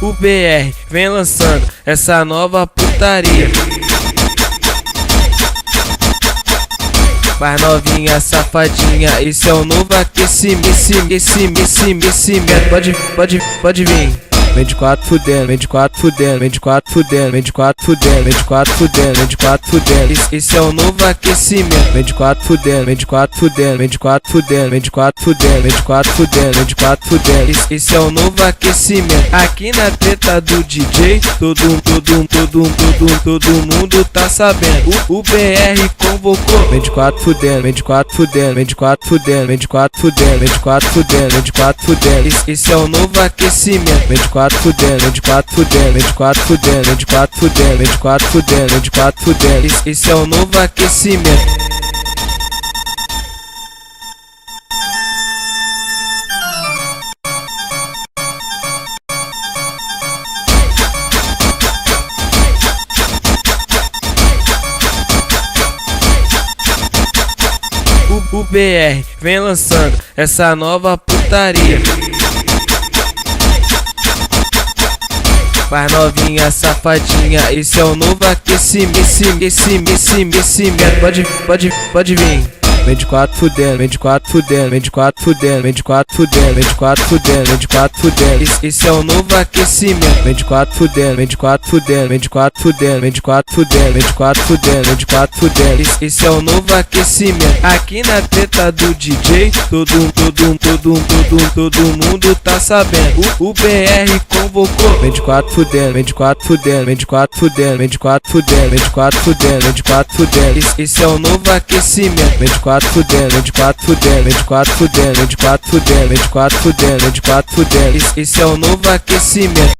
O BR vem lançando essa nova putaria. Mais novinha, safadinha, esse é o novo aquecimento. Pode vir. Vem de quatro fudendo, vem de quatro fudendo, vem de quatro fudendo, vem de quatro fudendo, vem de quatro fudendo, vem de quatro fudendo. Esse é o novo aquecimento. Vem de quatro fudendo, vem de quatro fudendo, vem de quatro fudendo, vem de quatro fudendo, vem de quatro fudendo, vem de quatro fudendo. Esse é o novo aquecimento. Aqui na treta do DJ, todo mundo tá sabendo. O BR convocou. Vem de quatro fudendo, vem de quatro fudendo, vem de quatro fudendo, vem de quatro fudendo, vem de quatro fudendo, vem de quatro fudendo. Esse é o novo aquecimento. Vem de quatro fudendo, vem de quatro fudendo, vem de quatro fudendo, vem de quatro fudendo, vem de quatro fudendo, vem de quatro fudendo. Esse é o novo aquecimento. O BR vem lançando essa nova putaria. Mais novinha, safadinha, esse é o novo aquecimento. Pode vir. Vem de quatro fudendo, vem de quatro fudendo, vem de quatro fudendo, vem de quatro fudendo, vem de quatro fudendo, vem de quatro fudendo. Esse é o novo aquecimento. Vem de quatro fudendo, vem de quatro fudendo, vem de quatro fudendo, vem de quatro fudendo, vem de quatro fudendo, vem de quatro fudendo. Esse é o novo aquecimento. Aqui na treta do DJ, todo mundo tá sabendo. O BR convocou. Vem de quatro fudendo, vem de quatro fudendo, vem de quatro fudendo, vem de quatro fudendo, vem de quatro fudendo, vem de quatro fudendo. Esse é o novo aquecimento. Vem de quatro fudendo, vem de quatro fudendo, vem de quatro fudendo, vem de quatro fudendo, vem de quatro fudendo, vem de quatro fudendo. Esse é o novo aquecimento.